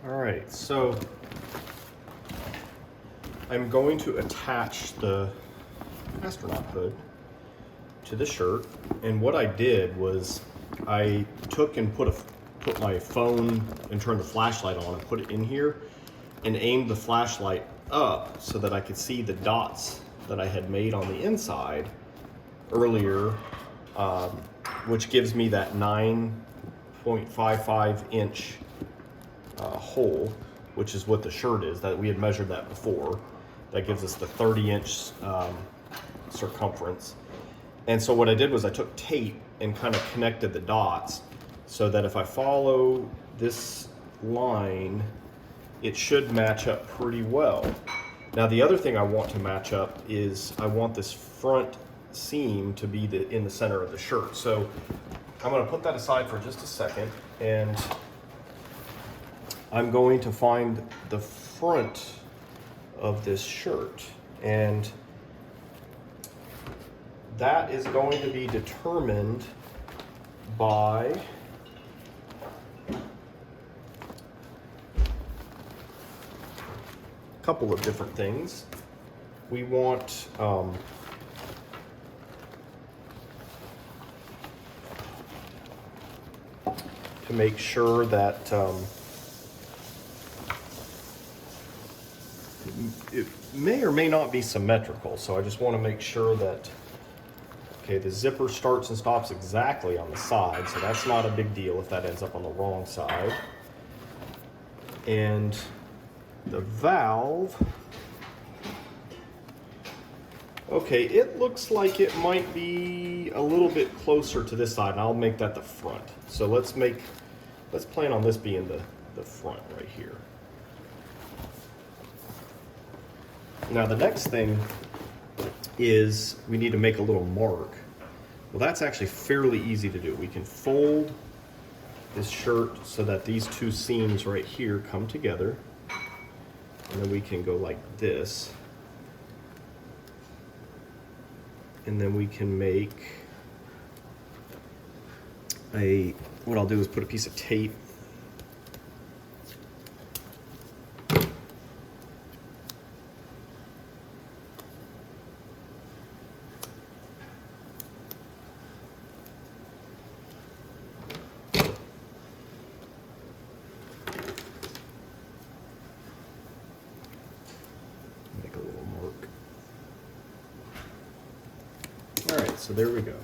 All right, so I'm going to attach the astronaut hood to the shirt, and what I did was I took and put my phone and turned the flashlight on and put it in here and aimed the flashlight up so that I could see the dots that I had made on the inside earlier, which gives me that 9.55 inch hole, which is what the shirt is. That we had measured that before. That gives us the 30-inch circumference. And so what I did was I took tape and kind of connected the dots so that if I follow this line, it should match up pretty well. Now the other thing I want to match up is I want this front seam to be in the center of the shirt. So I'm going to put that aside for just a second, and I'm going to find the front of this shirt, and that is going to be determined by a couple of different things. We want to make sure that it may or may not be symmetrical, so I just want to make sure that, okay, the zipper starts and stops exactly on the side, so that's not a big deal if that ends up on the wrong side. And the valve, okay, it looks like it might be a little bit closer to this side, and I'll make that the front. So let's plan on this being the front right here. Now the next thing is we need to make a little mark. Well, that's actually fairly easy to do. We can fold this shirt so that these two seams right here come together, and then we can go like this, and then we can make what I'll do is put a piece of tape so there we go.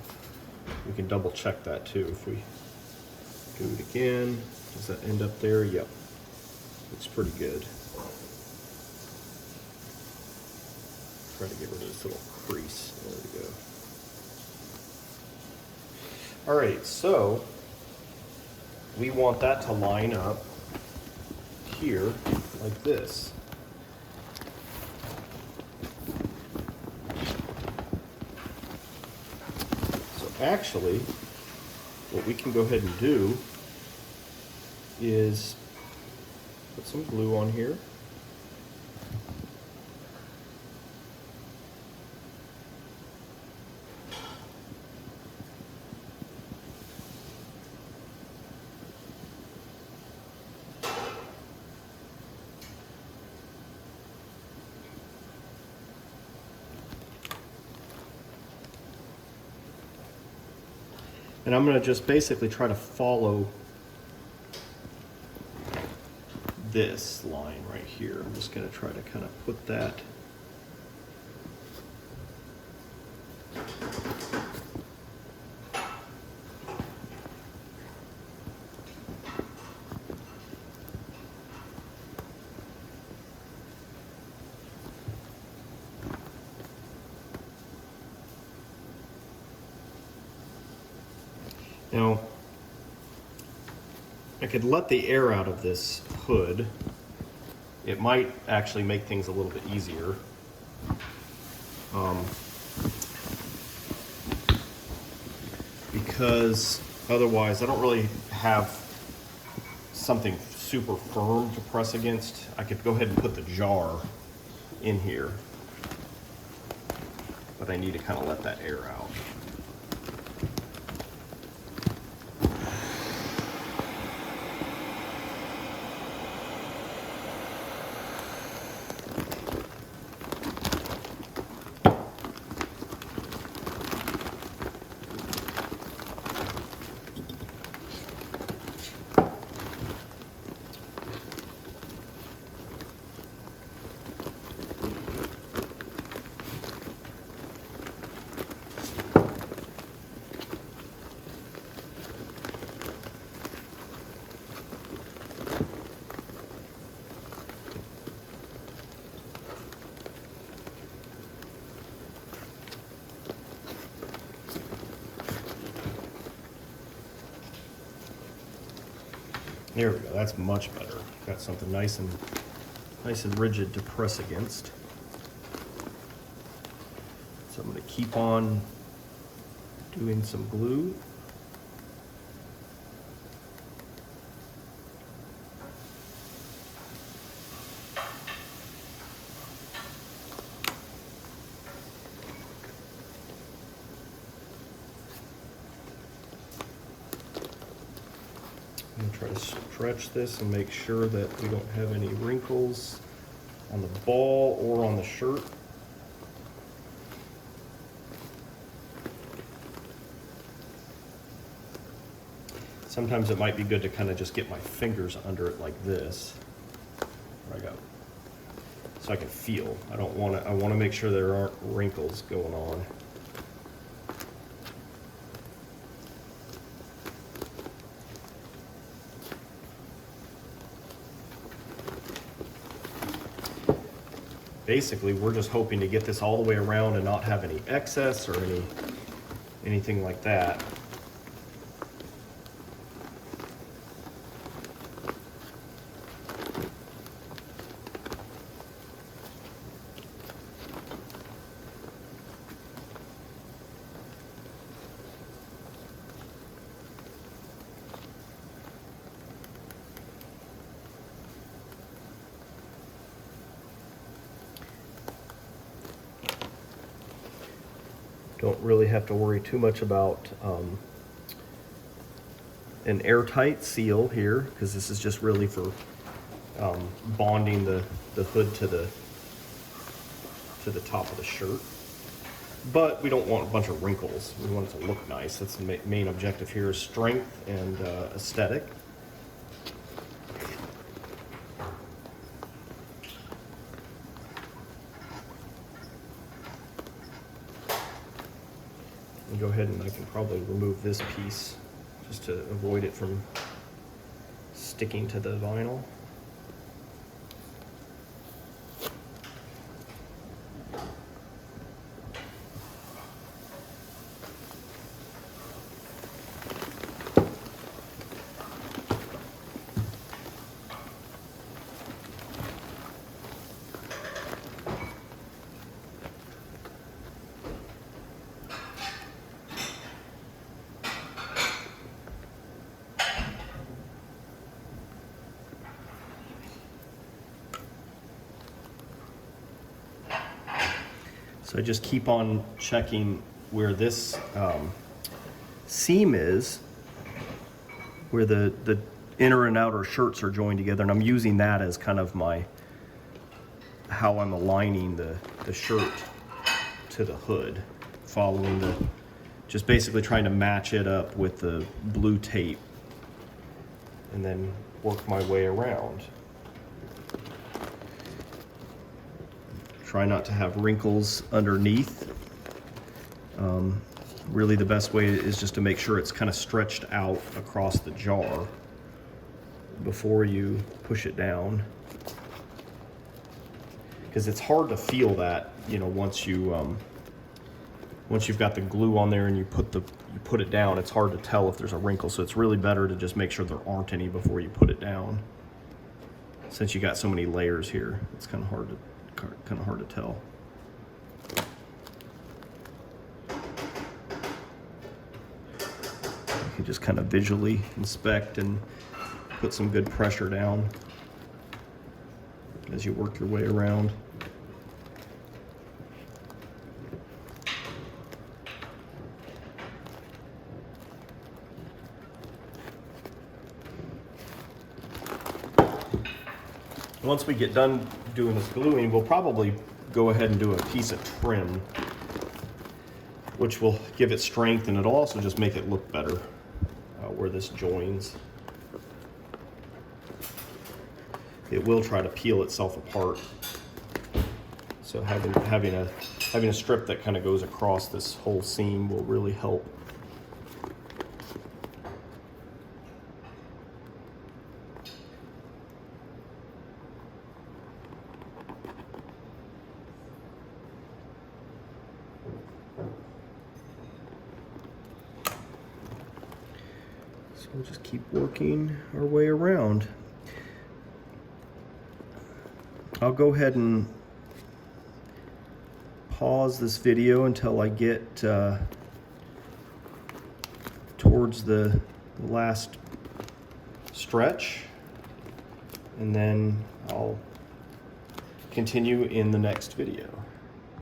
We can double check that too. If we do it again, does that end up there? Yep, looks pretty good. Try to get rid of this little crease. There we go. All right, so we want that to line up here like this. Actually, what we can go ahead and do is put some glue on here. And I'm going to just basically try to follow this line right here. I'm just going to try to kind of put that now. I could let the air out of this hood. It might actually make things a little bit easier. Because otherwise I don't really have something super firm to press against. I could go ahead and put the jar in here, but I need to kind of let that air out. There we go, that's much better. Got something nice and rigid to press against. So I'm going to keep on doing some glue. I'm going to try to stretch this and make sure that we don't have any wrinkles on the ball or on the shirt. Sometimes it might be good to kind of just get my fingers under it like this. There I go. So I can feel. I want to make sure there aren't wrinkles going on. Basically, we're just hoping to get this all the way around and not have any excess or anything like that. Don't really have to worry too much about an airtight seal here, because this is just really for bonding the hood to the top of the shirt. But we don't want a bunch of wrinkles. We want it to look nice. That's the main objective here, is strength and aesthetic. Go ahead and I can probably remove this piece just to avoid it from sticking to the vinyl. So I just keep on checking where this seam is, where the inner and outer shirts are joined together, and I'm using that as kind of how I'm aligning the shirt to the hood, following just basically trying to match it up with the blue tape, and then work my way around. Try not to have wrinkles underneath. Really the best way is just to make sure it's kind of stretched out across the jar before you push it down. Because it's hard to feel that, you know, once you've got the glue on there and you put it down, it's hard to tell if there's a wrinkle. So it's really better to just make sure there aren't any before you put it down. Since you got so many layers here, it's kind of hard to tell. You can just kind of visually inspect and put some good pressure down as you work your way around. Once we get done doing this gluing, we'll probably go ahead and do a piece of trim, which will give it strength, and it'll also just make it look better where this joins. It will try to peel itself apart. So having a strip that kind of goes across this whole seam will really help. So we'll just keep working our way around. I'll go ahead and pause this video until I get towards the last stretch, and then I'll continue in the next video.